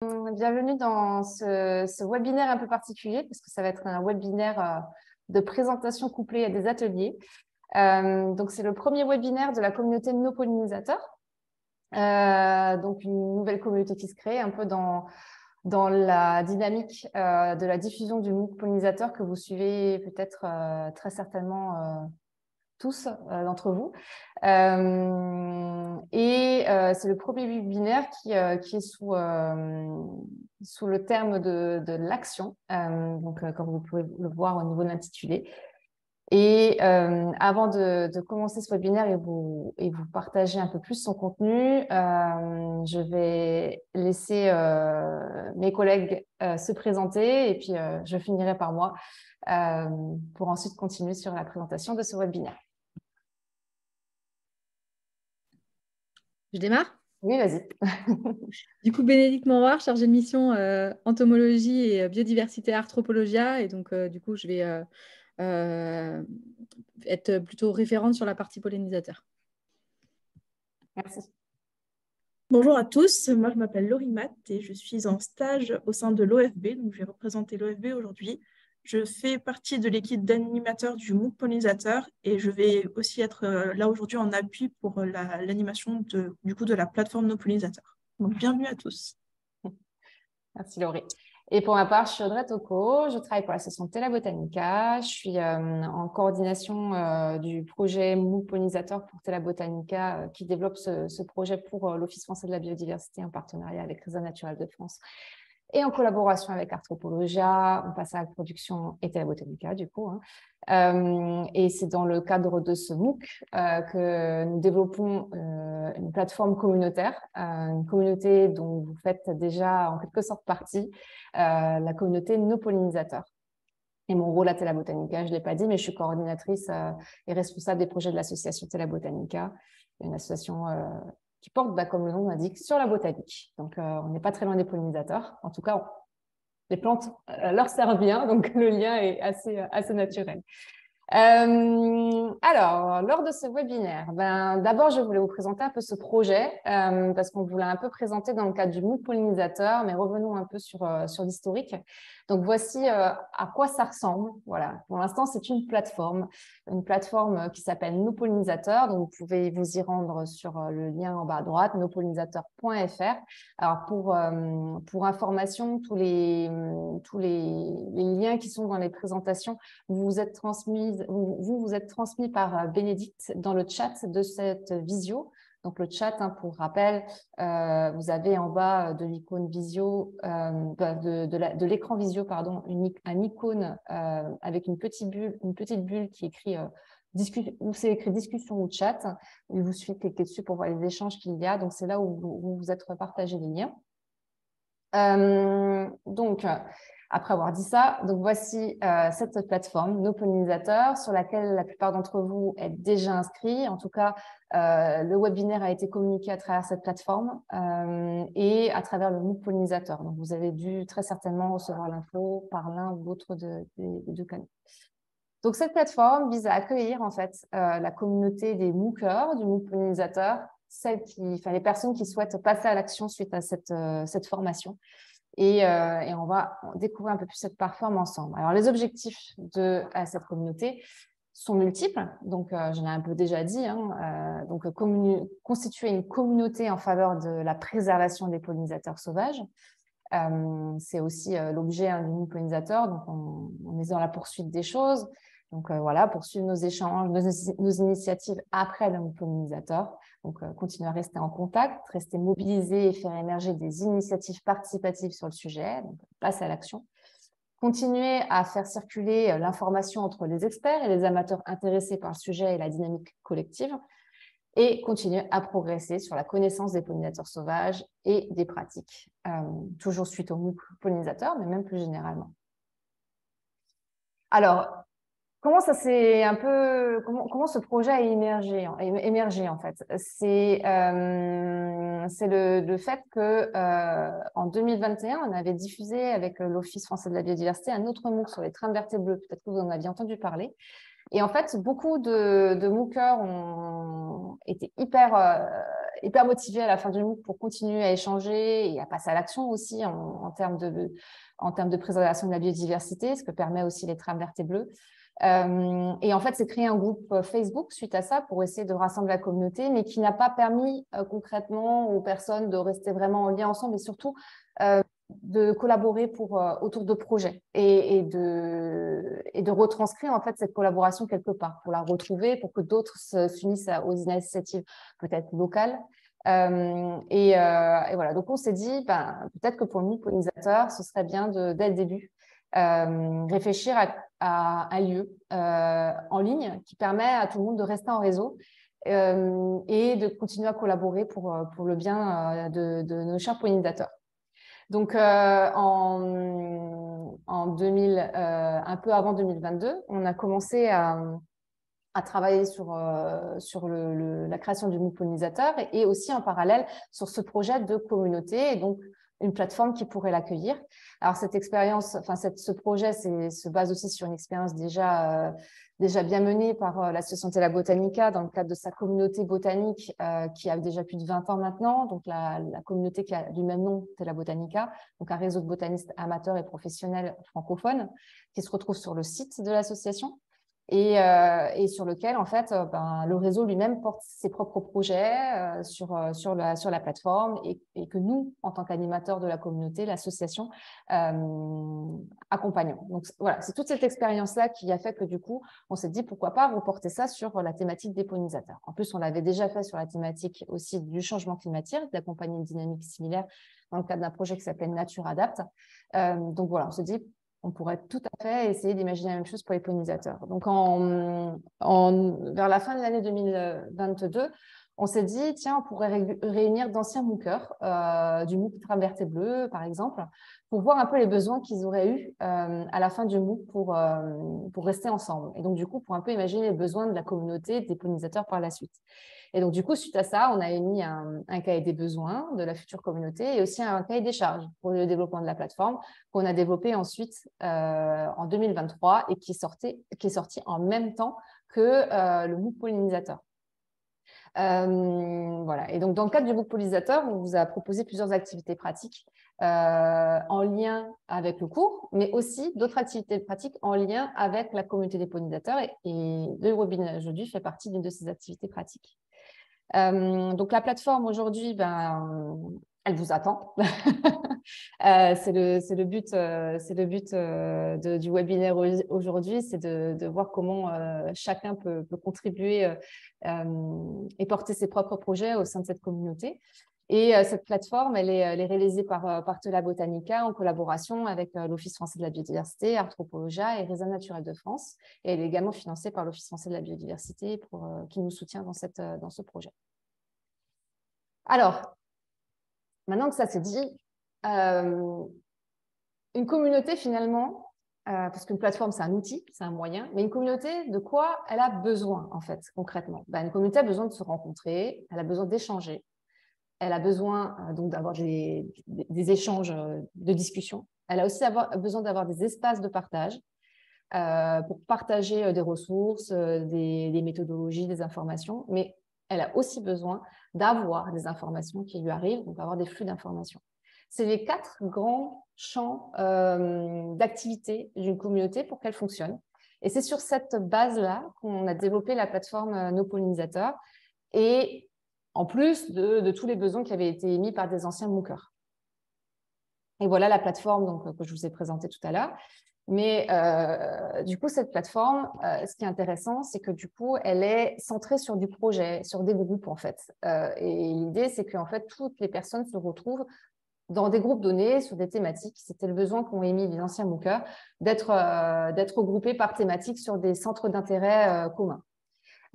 Bienvenue dans ce webinaire un peu particulier, parce que ça va être un webinaire de présentation couplé à des ateliers. Donc, c'est le premier webinaire de la communauté de nos pollinisateurs. Donc, une nouvelle communauté qui se crée un peu dans la dynamique de la diffusion du MOOC pollinisateur que vous suivez peut-être très certainement tous d'entre vous. C'est le premier webinaire qui est sous le terme de l'action, comme vous pouvez le voir au niveau de l'intitulé. Et avant de commencer ce webinaire et vous partager un peu plus son contenu, je vais laisser mes collègues se présenter et puis je finirai par moi pour ensuite continuer sur la présentation de ce webinaire. Je démarre? Oui, vas-y. Du coup, Bénédicte Monroy, chargée de mission entomologie et biodiversité arthropologia. Et donc, du coup, je vais être plutôt référente sur la partie pollinisateur. Merci. Bonjour à tous, moi je m'appelle Laurie Matt et je suis en stage au sein de l'OFB, donc je vais représenter l'OFB aujourd'hui. Je fais partie de l'équipe d'animateurs du MOOC pollinisateur et je vais aussi être là aujourd'hui en appui pour l'animation du coup de la plateforme Nos pollinisateurs. Donc bienvenue à tous. Merci Laurie. Et pour ma part, je suis Audrey Tocco, je travaille pour l'association Tela Botanica, je suis en coordination du projet MOOC pollinisateur pour Tela Botanica qui développe ce projet pour l'Office français de la biodiversité en partenariat avec Réseau naturel de France et en collaboration avec Arthropologia. On passe à la production et Tela Botanica du coup. Et c'est dans le cadre de ce MOOC que nous développons une plateforme communautaire, une communauté dont vous faites déjà en quelque sorte partie, la communauté Nos pollinisateurs. Et mon rôle à Tela Botanica, je ne l'ai pas dit, mais je suis coordinatrice et responsable des projets de l'association Tela Botanica, une association qui porte, comme le nom l'indique, sur la botanique. Donc, on n'est pas très loin des pollinisateurs. En tout cas, les plantes leur servent bien, donc le lien est assez naturel. Alors, lors de ce webinaire, d'abord, je voulais vous présenter un peu ce projet parce qu'on voulait un peu présenter dans le cadre du MOOC pollinisateur, mais revenons un peu sur l'historique. Donc, voici à quoi ça ressemble. Voilà. Pour l'instant, c'est une plateforme qui s'appelle Nos pollinisateurs. Donc, vous pouvez vous y rendre sur le lien en bas à droite, nospollinisateurs.fr. Alors, pour information, tous les liens qui sont dans les présentations vous êtes transmis par Bénédicte dans le chat de cette visio. Donc, le chat, pour rappel, vous avez en bas de l'icône visio, de l'écran visio, pardon, un icône avec une petite bulle qui écrit où c'est écrit discussion ou chat. Il vous suffit de cliquer dessus pour voir les échanges qu'il y a. Donc, c'est là où vous êtes partagés les liens. Après avoir dit ça, donc voici cette plateforme, Nos pollinisateurs, sur laquelle la plupart d'entre vous êtes déjà inscrits. En tout cas, le webinaire a été communiqué à travers cette plateforme et à travers le MOOC pollinisateur. Donc, vous avez dû très certainement recevoir l'info par l'un ou l'autre des deux canaux. Donc, cette plateforme vise à accueillir en fait la communauté des MOOCeurs, du MOOC pollinisateur, les personnes qui souhaitent passer à l'action suite à cette formation. Et on va découvrir un peu plus cette plateforme ensemble. Alors, les objectifs de cette communauté sont multiples. Donc, j'en ai un peu déjà dit. Donc, constituer une communauté en faveur de la préservation des pollinisateurs sauvages. C'est aussi l'objet du MOOC pollinisateur. Donc, on est dans la poursuite des choses. Donc, voilà, poursuivre nos échanges, nos initiatives après le MOOC pollinisateur. Donc, continuer à rester en contact, rester mobilisé et faire émerger des initiatives participatives sur le sujet. Donc, passe à l'action. Continuer à faire circuler l'information entre les experts et les amateurs intéressés par le sujet et la dynamique collective. Et continuer à progresser sur la connaissance des pollinisateurs sauvages et des pratiques, toujours suite au MOOC pollinisateur, mais même plus généralement. Alors, comment ça s'est comment ce projet a émergé en fait? C'est le fait que en 2021, on avait diffusé avec l'Office français de la biodiversité un autre MOOC sur les trimbes vertébrés. Peut-être que vous en aviez entendu parler. Et en fait, beaucoup de MOOCeurs ont été hyper hyper motivés à la fin du MOOC pour continuer à échanger et à passer à l'action aussi en termes de préservation de la biodiversité, ce que permet aussi les trames vertes et bleues. Et en fait, c'est créé un groupe Facebook suite à ça pour essayer de rassembler la communauté, mais qui n'a pas permis concrètement aux personnes de rester vraiment en lien ensemble et surtout de collaborer autour de projets et de retranscrire en fait cette collaboration quelque part pour la retrouver, pour que d'autres s'unissent aux initiatives peut-être locales. Et voilà, donc on s'est dit peut-être que pour le MOOC pollinisateur, ce serait bien dès le début réfléchir à un lieu en ligne qui permet à tout le monde de rester en réseau et de continuer à collaborer pour le bien de nos chers pollinisateurs. Donc, en 2000, un peu avant 2022, on a commencé à travailler sur la création du MOOC pollinisateur et aussi en parallèle sur ce projet de communauté et donc une plateforme qui pourrait l'accueillir. Alors, cette expérience, ce projet se base aussi sur une expérience déjà bien menée par l'association Tela Botanica dans le cadre de sa communauté botanique qui a déjà plus de 20 ans maintenant, donc la communauté qui a du même nom, Tela Botanica, donc un réseau de botanistes amateurs et professionnels francophones qui se retrouve sur le site de l'association. Et sur lequel, en fait, le réseau lui-même porte ses propres projets sur la plateforme et que nous, en tant qu'animateurs de la communauté, l'association, accompagnons. Donc, voilà, c'est toute cette expérience-là qui a fait que, du coup, on s'est dit, pourquoi pas reporter ça sur la thématique des pollinisateurs. En plus, on l'avait déjà fait sur la thématique aussi du changement climatique, d'accompagner une dynamique similaire dans le cadre d'un projet qui s'appelle Nature Adapt. Donc, voilà, on s'est dit, on pourrait tout à fait essayer d'imaginer la même chose pour les pollinisateurs. Donc, vers la fin de l'année 2022, on s'est dit, tiens, on pourrait réunir d'anciens MOOCers, du MOOC Trame verte et bleue, par exemple, pour voir un peu les besoins qu'ils auraient eus à la fin du MOOC pour rester ensemble. Et donc, du coup, pour un peu imaginer les besoins de la communauté des pollinisateurs par la suite. Et donc, du coup, suite à ça, on a émis un cahier des besoins de la future communauté et aussi un cahier des charges pour le développement de la plateforme qu'on a développé ensuite en 2023 et qui est sorti en même temps que le MOOC pollinisateur. Voilà. Et donc, dans le cadre du MOOC pollinisateur, on vous a proposé plusieurs activités pratiques en lien avec le cours, mais aussi d'autres activités pratiques en lien avec la communauté des pollinisateurs. Et le webinaire aujourd'hui fait partie d'une de ces activités pratiques. Donc, la plateforme aujourd'hui, elle vous attend. C'est le but du webinaire aujourd'hui, c'est de voir comment chacun peut contribuer et porter ses propres projets au sein de cette communauté. Et cette plateforme, elle est réalisée par Tela Botanica en collaboration avec l'Office français de la biodiversité, Arthropologia et Réserve naturelle de France. Et elle est également financée par l'Office français de la biodiversité qui nous soutient dans ce projet. Alors, maintenant que ça c'est dit, une communauté finalement, parce qu'une plateforme c'est un outil, c'est un moyen, mais une communauté, de quoi elle a besoin en fait concrètement? Une communauté a besoin de se rencontrer, elle a besoin d'échanger, elle a besoin donc d'avoir des échanges de discussion, elle a aussi besoin d'avoir des espaces de partage pour partager des ressources, des méthodologies, des informations, mais elle a aussi besoin d'avoir des informations qui lui arrivent, donc d'avoir des flux d'informations. C'est les 4 grands champs d'activité d'une communauté pour qu'elle fonctionne. Et c'est sur cette base-là qu'on a développé la plateforme Nos Pollinisateurs, et en plus de tous les besoins qui avaient été émis par des anciens MOOCers. Et voilà la plateforme donc, que je vous ai présentée tout à l'heure. Mais du coup, cette plateforme, ce qui est intéressant, c'est que du coup, elle est centrée sur du projet, sur des groupes en fait. Et l'idée, c'est qu'en fait, toutes les personnes se retrouvent dans des groupes donnés sur des thématiques. C'était le besoin qu'ont émis les anciens MOOCers d'être regroupés par thématiques sur des centres d'intérêt communs.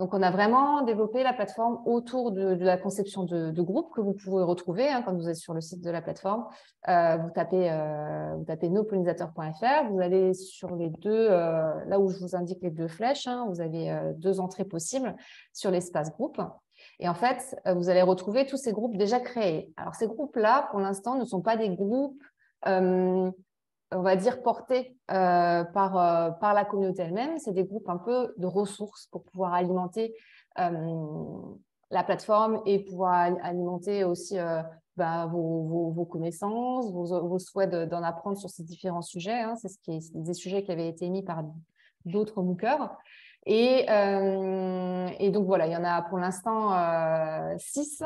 Donc, on a vraiment développé la plateforme autour de la conception de groupes que vous pouvez retrouver quand vous êtes sur le site de la plateforme. Vous tapez nospolinisateurs.fr, vous allez sur les deux, là où je vous indique les 2 flèches, vous avez 2 entrées possibles sur l'espace groupe. Et en fait, vous allez retrouver tous ces groupes déjà créés. Alors, ces groupes-là, pour l'instant, ne sont pas des groupes on va dire, portés par la communauté elle-même. C'est des groupes un peu de ressources pour pouvoir alimenter la plateforme et pouvoir alimenter aussi vos connaissances, vos souhaits d'en apprendre sur ces différents sujets. Hein. C'est des sujets qui avaient été émis par d'autres MOOCers. Et donc, voilà, il y en a pour l'instant 6,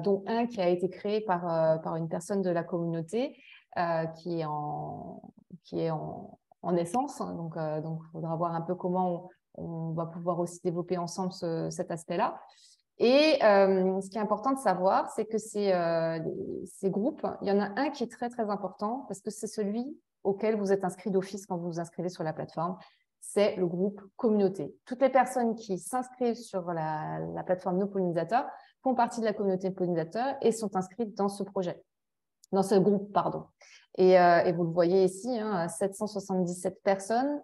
dont un qui a été créé par une personne de la communauté qui est en naissance. Donc, il faudra voir un peu comment on va pouvoir aussi développer ensemble cet aspect-là. Et ce qui est important de savoir, c'est que ces groupes, il y en a un qui est très, très important parce que c'est celui auquel vous êtes inscrit d'office quand vous vous inscrivez sur la plateforme. C'est le groupe communauté. Toutes les personnes qui s'inscrivent sur la plateforme Nos Pollinisateurs font partie de la communauté pollinisateurs et sont inscrites dans ce projet, dans ce groupe, pardon. Et vous le voyez ici, hein, 477 personnes,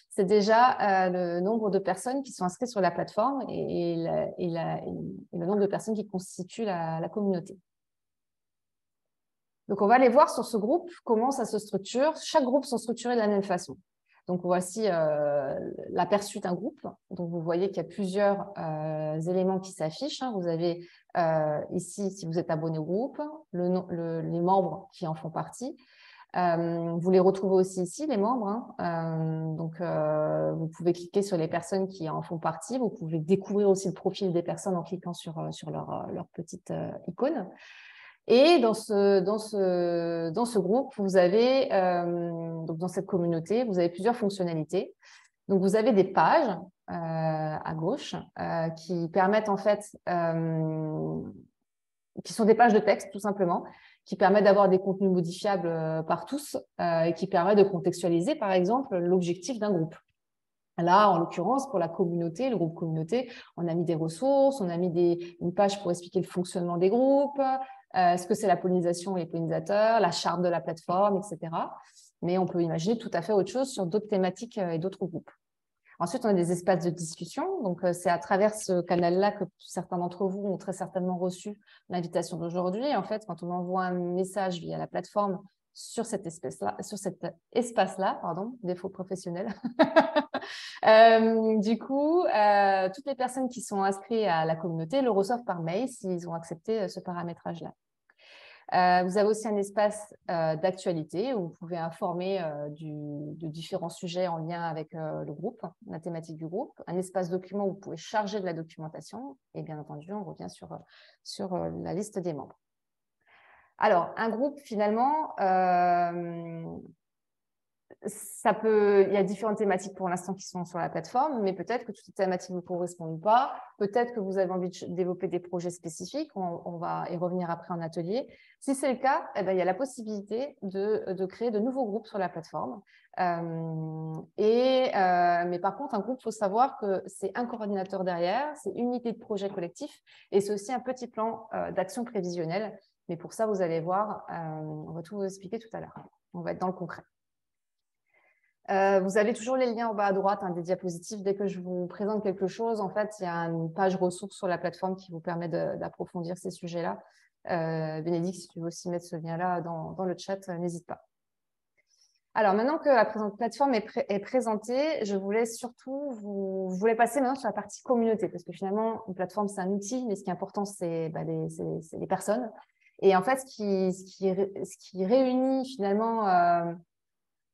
c'est déjà le nombre de personnes qui sont inscrites sur la plateforme et le nombre de personnes qui constituent la communauté. Donc, on va aller voir sur ce groupe comment ça se structure. Chaque groupe sont structurés de la même façon. Donc, voici l'aperçu d'un groupe. Donc, vous voyez qu'il y a plusieurs éléments qui s'affichent. Hein. Vous avez ici, si vous êtes abonné au groupe, les membres qui en font partie. Vous les retrouvez aussi ici, les membres. Hein. Donc, vous pouvez cliquer sur les personnes qui en font partie. Vous pouvez découvrir aussi le profil des personnes en cliquant sur leur petite icône. Et dans ce groupe, vous avez, donc dans cette communauté, vous avez plusieurs fonctionnalités. Donc, vous avez des pages à gauche qui permettent en fait, qui sont des pages de texte tout simplement, qui permettent d'avoir des contenus modifiables par tous et qui permettent de contextualiser par exemple l'objectif d'un groupe. Là, en l'occurrence, pour la communauté, le groupe communauté, on a mis des ressources, on a mis une page pour expliquer le fonctionnement des groupes, ce que c'est la pollinisation et les pollinisateurs, la charte de la plateforme, etc. Mais on peut imaginer tout à fait autre chose sur d'autres thématiques et d'autres groupes. Ensuite, on a des espaces de discussion. Donc, c'est à travers ce canal-là que certains d'entre vous ont très certainement reçu l'invitation d'aujourd'hui. En fait, quand on envoie un message via la plateforme sur cet espace-là, pardon, défaut professionnel. Du coup, toutes les personnes qui sont inscrites à la communauté le reçoivent par mail s'ils ont accepté ce paramétrage-là. Vous avez aussi un espace d'actualité où vous pouvez informer de différents sujets en lien avec le groupe, la thématique du groupe. Un espace document où vous pouvez charger de la documentation. Et bien entendu, on revient sur la liste des membres. Alors, un groupe, finalement, il y a différentes thématiques pour l'instant qui sont sur la plateforme, mais peut-être que toutes les thématiques ne vous correspondent pas. Peut-être que vous avez envie de développer des projets spécifiques. On va y revenir après en atelier. Si c'est le cas, eh bien, il y a la possibilité de créer de nouveaux groupes sur la plateforme. Mais par contre, un groupe, il faut savoir que c'est un coordinateur derrière, c'est une unité de projet collectif et c'est aussi un petit plan d'action prévisionnelle. Mais pour ça, vous allez voir, on va tout vous expliquer tout à l'heure. On va être dans le concret. Vous avez toujours les liens en bas à droite, des diapositives. Dès que je vous présente quelque chose, en fait, il y a une page ressources sur la plateforme qui vous permet d'approfondir ces sujets-là. Bénédicte, si tu veux aussi mettre ce lien-là dans le chat, n'hésite pas. Alors, maintenant que la plateforme est présentée, je voulais surtout vous passer maintenant sur la partie communauté, parce que finalement, une plateforme, c'est un outil, mais ce qui est important, c'est les personnes. Et en fait, ce qui réunit finalement...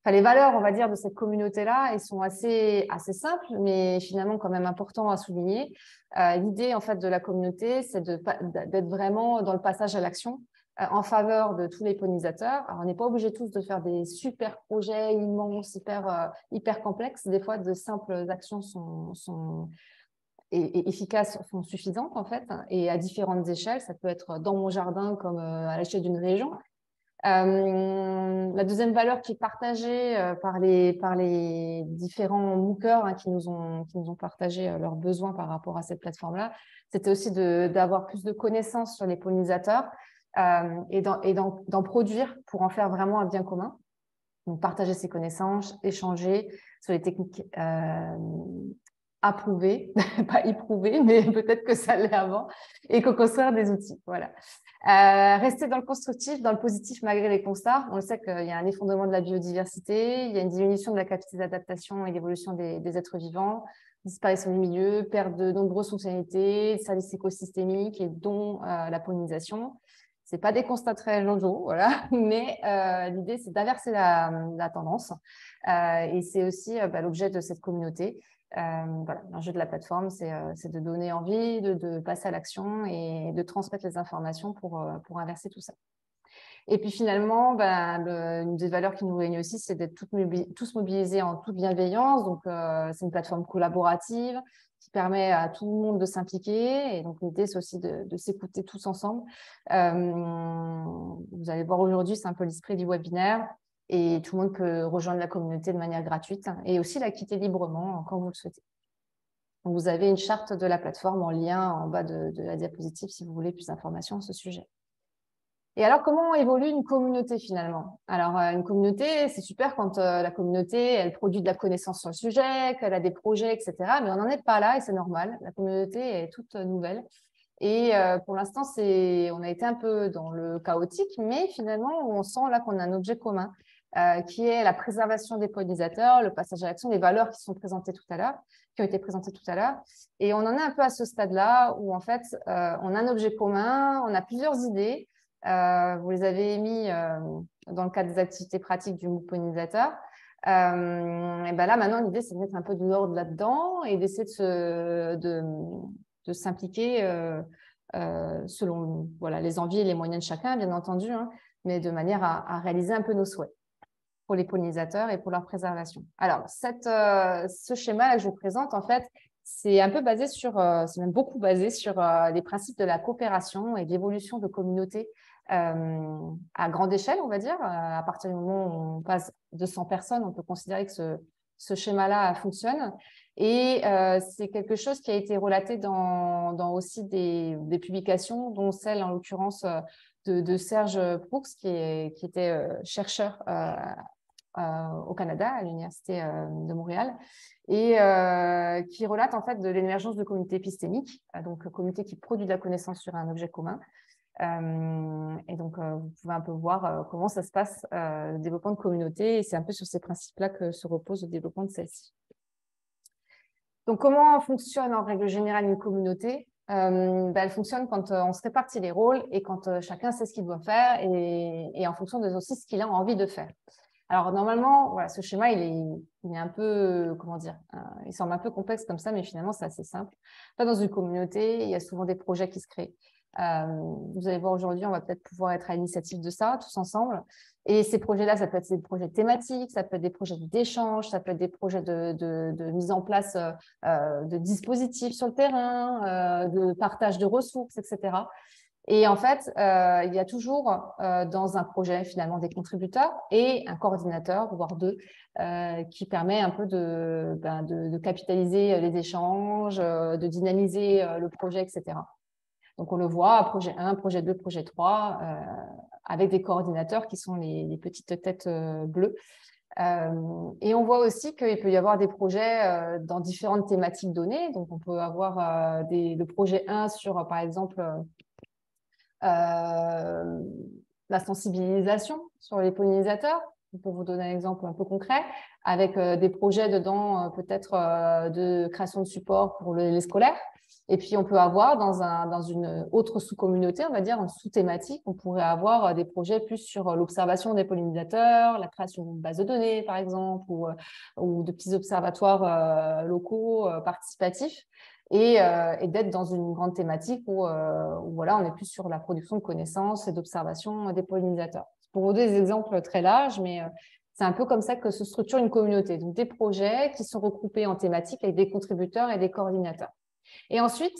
les valeurs, on va dire, de cette communauté-là, elles sont assez simples, mais finalement quand même importantes à souligner. L'idée, en fait, de la communauté, c'est d'être vraiment dans le passage à l'action en faveur de tous les pollinisateurs. Alors, on n'est pas obligé tous de faire des super projets immenses, hyper complexes. Des fois, de simples actions sont efficaces, sont suffisantes, en fait, et à différentes échelles. Ça peut être dans mon jardin comme à l'échelle d'une région. La deuxième valeur qui est partagée par les différents MOOCers qui nous ont partagé leurs besoins par rapport à cette plateforme-là, c'était aussi d'avoir plus de connaissances sur les pollinisateurs et d'en produire pour en faire vraiment un bien commun. Donc, partager ces connaissances, échanger sur les techniques approuvées, pas éprouver, mais peut-être que ça l'est avant, et co-construire des outils. Voilà. Rester dans le constructif, dans le positif malgré les constats. On le sait qu'il y a un effondrement de la biodiversité, il y a une diminution de la capacité d'adaptation et d'évolution des êtres vivants. disparition du milieu, perte de nombreuses fonctionnalités, services écosystémiques et dont la pollinisation. Ce pas des constats très jojo, voilà, mais l'idée, c'est d'inverser la tendance. Et c'est aussi l'objet de cette communauté. Voilà, l'enjeu de la plateforme, c'est de donner envie, de passer à l'action et de transmettre les informations pour inverser tout ça. Et puis finalement, une des valeurs qui nous réunit aussi, c'est d'être tous mobilisés en toute bienveillance. Donc, c'est une plateforme collaborative qui permet à tout le monde de s'impliquer. Et donc, l'idée, c'est aussi de s'écouter tous ensemble. Vous allez voir aujourd'hui, c'est un peu l'esprit du webinaire. Et tout le monde peut rejoindre la communauté de manière gratuite et aussi la quitter librement quand vous le souhaitez. Donc, vous avez une charte de la plateforme en lien en bas de la diapositive si vous voulez plus d'informations à ce sujet. Et alors, comment évolue une communauté finalement? Alors, une communauté, c'est super quand la communauté, elle produit de la connaissance sur le sujet, qu'elle a des projets, etc. Mais on n'en est pas là et c'est normal. La communauté est toute nouvelle. Et pour l'instant, on a été un peu dans le chaotique, mais finalement, on sent là qu'on a un objet commun qui est la préservation des pollinisateurs, le passage à l'action, les valeurs qui sont présentées tout à l'heure, qui ont été présentées tout à l'heure. Et on en est un peu à ce stade-là où en fait, on a un objet commun, on a plusieurs idées. Vous les avez mis dans le cadre des activités pratiques du MOOC pollinisateur. Et là, maintenant, l'idée, c'est de mettre un peu de l'ordre là-dedans et d'essayer de s'impliquer selon les envies et les moyens de chacun, bien entendu, hein, mais de manière à réaliser un peu nos souhaits pour les pollinisateurs et pour leur préservation. Alors, ce schéma que je vous présente, en fait, c'est un peu basé sur, c'est même beaucoup basé sur les principes de la coopération et de l'évolution de communautés à grande échelle, on va dire. À partir du moment où on passe de 100 personnes, on peut considérer que ce schéma-là fonctionne. Et c'est quelque chose qui a été relaté dans aussi des publications, dont celle, en l'occurrence, de Serge Proux, qui était chercheur au Canada, à l'Université de Montréal, et qui relate en fait de l'émergence de communautés épistémiques, donc communautés qui produisent de la connaissance sur un objet commun. Et donc, vous pouvez un peu voir comment ça se passe, le développement de communautés, et c'est un peu sur ces principes-là que se repose le développement de celle-ci. Donc, comment fonctionne en règle générale une communauté? Elle fonctionne quand on se répartit les rôles et quand chacun sait ce qu'il doit faire et en fonction de aussi ce qu'il a envie de faire. Alors, normalement, voilà, ce schéma, il est un peu, comment dire, il semble un peu complexe comme ça, mais finalement, c'est assez simple. Dans une communauté, il y a souvent des projets qui se créent. Vous allez voir aujourd'hui, on va peut-être pouvoir être à l'initiative de ça, tous ensemble. Et ces projets-là, ça peut être des projets thématiques, ça peut être des projets d'échange, ça peut être des projets de mise en place de dispositifs sur le terrain, de partage de ressources, etc. Et en fait, il y a toujours dans un projet finalement des contributeurs et un coordinateur, voire deux, qui permet un peu de capitaliser les échanges, de dynamiser le projet, etc. Donc, on le voit, projet 1, projet 2, projet 3, avec des coordinateurs qui sont les petites têtes bleues. Et on voit aussi qu'il peut y avoir des projets dans différentes thématiques données. Donc, on peut avoir le projet 1 sur, par exemple, la sensibilisation sur les pollinisateurs, pour vous donner un exemple un peu concret, avec des projets dedans peut-être de création de support pour les scolaires. Et puis, on peut avoir dans une autre sous-communauté, on va dire, une sous-thématique, on pourrait avoir des projets plus sur l'observation des pollinisateurs, la création d'une base de données, par exemple, ou de petits observatoires locaux participatifs. Et d'être dans une grande thématique où voilà, on est plus sur la production de connaissances et d'observation des pollinisateurs. Pour vous donner des exemples très larges, mais c'est un peu comme ça que se structure une communauté. Donc, des projets qui sont regroupés en thématiques avec des contributeurs et des coordinateurs. Et ensuite,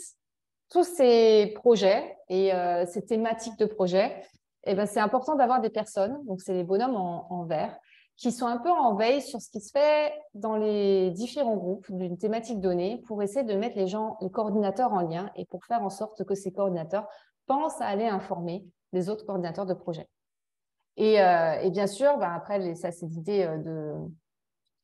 tous ces projets et ces thématiques de projets, c'est important d'avoir des personnes, donc c'est les bonhommes en vert, qui sont un peu en veille sur ce qui se fait dans les différents groupes d'une thématique donnée pour essayer de mettre les coordinateurs en lien et pour faire en sorte que ces coordinateurs pensent à aller informer les autres coordinateurs de projet. Et bien sûr, après, ça, c'est l'idée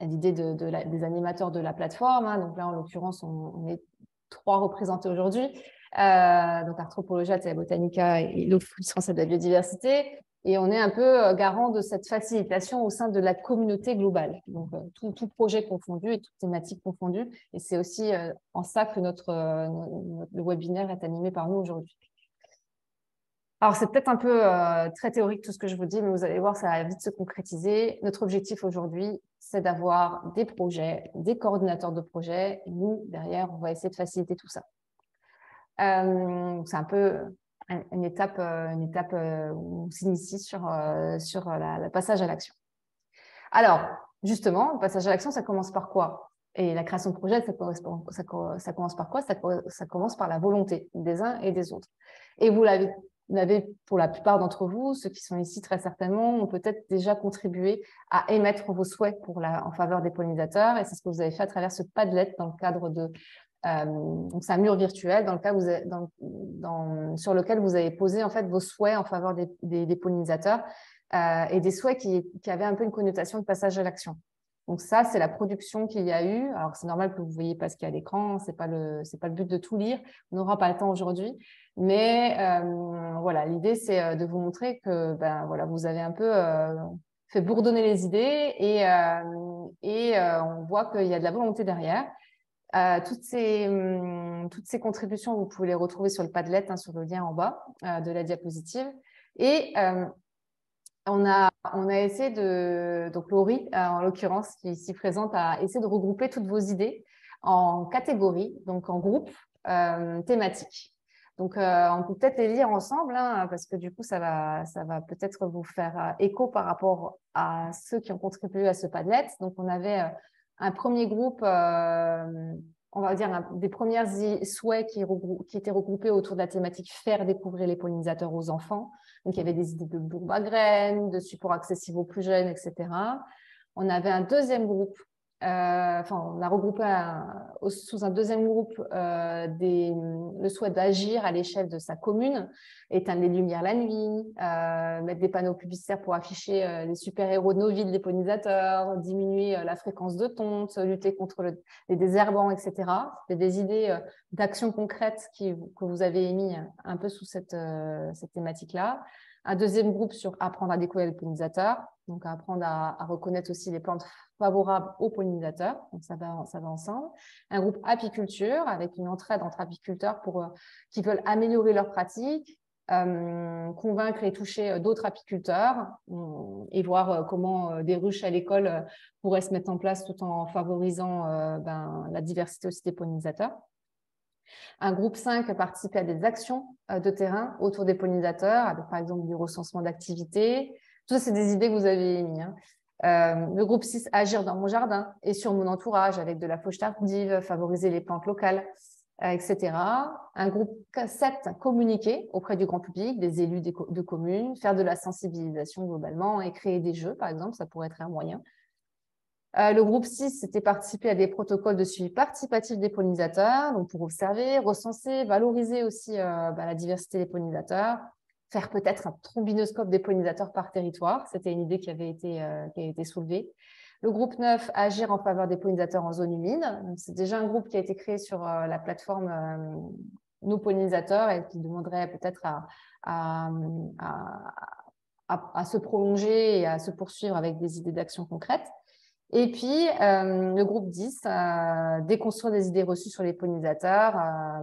des animateurs de la plateforme. Hein. Donc là, en l'occurrence, on est 3 représentés aujourd'hui. Donc Arthropologia, Terra Botanica et l'Office français de la biodiversité. Et on est un peu garant de cette facilitation au sein de la communauté globale. Donc, tout projet confondu et toute thématique confondue. Et c'est aussi en ça que le webinaire est animé par nous aujourd'hui. Alors, c'est peut-être un peu très théorique tout ce que je vous dis, mais vous allez voir, ça va vite se concrétiser. Notre objectif aujourd'hui, c'est d'avoir des projets, des coordinateurs de projets. Et nous, derrière, on va essayer de faciliter tout ça. C'est un peu une étape où on s'initie sur le passage à l'action. Alors, justement, le passage à l'action, ça commence par quoi? Et la création de projet, ça commence par quoi? Ça commence par la volonté des uns et des autres. Et vous l'avez pour la plupart d'entre vous, ceux qui sont ici très certainement, ont peut-être déjà contribué à émettre vos souhaits en faveur des pollinisateurs. Et c'est ce que vous avez fait à travers ce Padlet dans le cadre de... donc, c'est un mur virtuel dans le cas sur lequel vous avez posé en fait vos souhaits en faveur des pollinisateurs et des souhaits qui avaient un peu une connotation de passage à l'action. Donc ça, c'est la production qu'il y a eu. Alors, c'est normal que vous ne voyez pas ce qu'il y a à l'écran, ce n'est pas le but de tout lire. On n'aura pas le temps aujourd'hui. Mais voilà, l'idée, c'est de vous montrer que voilà, vous avez un peu fait bourdonner les idées et on voit qu'il y a de la volonté derrière. Toutes ces contributions, vous pouvez les retrouver sur le Padlet, sur le lien en bas de la diapositive. Et on a essayé donc Laurie, en l'occurrence, qui est ici présente, a essayé de regrouper toutes vos idées en catégories, donc en groupes thématiques. Donc, on peut peut-être les lire ensemble, parce que du coup, ça va peut-être vous faire écho par rapport à ceux qui ont contribué à ce Padlet. Donc, on avait un premier groupe, on va dire des premiers souhaits qui étaient regroupés autour de la thématique « Faire découvrir les pollinisateurs aux enfants ». Donc, il y avait des idées de bourbe à graines, de supports accessibles aux plus jeunes, etc. On avait un deuxième groupe, on a regroupé sous un deuxième groupe le souhait d'agir à l'échelle de sa commune, éteindre les lumières la nuit, mettre des panneaux publicitaires pour afficher les super-héros de nos villes, les pollinisateurs, diminuer la fréquence de tonte, lutter contre les désherbants, etc. C'était des idées d'actions concrètes que vous avez émis un peu sous cette thématique-là. Un deuxième groupe sur apprendre à découvrir les pollinisateurs, donc apprendre à reconnaître aussi les plantes favorables aux pollinisateurs, donc ça va ensemble. Un groupe apiculture avec une entraide entre apiculteurs qui veulent améliorer leurs pratiques, convaincre et toucher d'autres apiculteurs et voir comment des ruches à l'école pourraient se mettre en place tout en favorisant la diversité aussi des pollinisateurs. Un groupe 5 a participé à des actions de terrain autour des pollinisateurs, avec par exemple du recensement d'activités. Tout ça, c'est des idées que vous avez émises. Le groupe 6, agir dans mon jardin et sur mon entourage avec de la fauche tardive, favoriser les plantes locales, etc. Un groupe 7, communiquer auprès du grand public, des élus de communes, faire de la sensibilisation globalement et créer des jeux, par exemple, ça pourrait être un moyen. Le groupe 6, c'était participer à des protocoles de suivi participatif des pollinisateurs, donc pour observer, recenser, valoriser aussi la diversité des pollinisateurs, faire peut-être un trombinoscope des pollinisateurs par territoire. C'était une idée qui avait été soulevée. Le groupe 9, agir en faveur des pollinisateurs en zone humide. C'est déjà un groupe qui a été créé sur la plateforme Nos pollinisateurs et qui demanderait peut-être à se prolonger et à se poursuivre avec des idées d'action concrètes. Et puis, le groupe 10, déconstruire des idées reçues sur les pollinisateurs,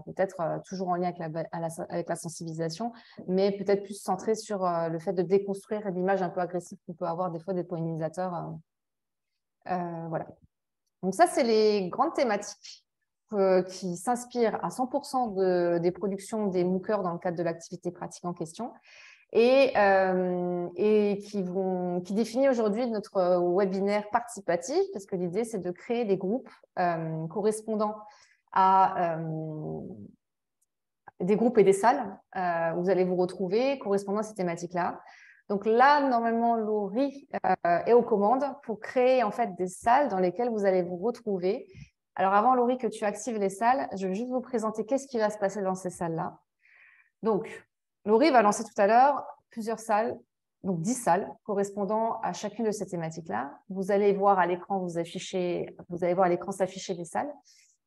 peut-être toujours en lien avec la sensibilisation, mais peut-être plus centré sur le fait de déconstruire l'image un peu agressive qu'on peut avoir des fois des pollinisateurs. Voilà. Donc ça, c'est les grandes thématiques qui s'inspirent à 100% des productions des MOOCers dans le cadre de l'activité pratique en question. Et qui définit aujourd'hui notre webinaire participatif, parce que l'idée, c'est de créer des groupes correspondant à des groupes et des salles où vous allez vous retrouver correspondant à ces thématiques-là. Donc là, normalement, Laurie est aux commandes pour créer en fait des salles dans lesquelles vous allez vous retrouver. Alors avant, Laurie, que tu actives les salles, je vais juste vous présenter qu'est-ce qui va se passer dans ces salles-là. Donc, Laurie va lancer tout à l'heure plusieurs salles, donc 10 salles correspondant à chacune de ces thématiques-là. Vous allez voir à l'écran s'afficher les salles.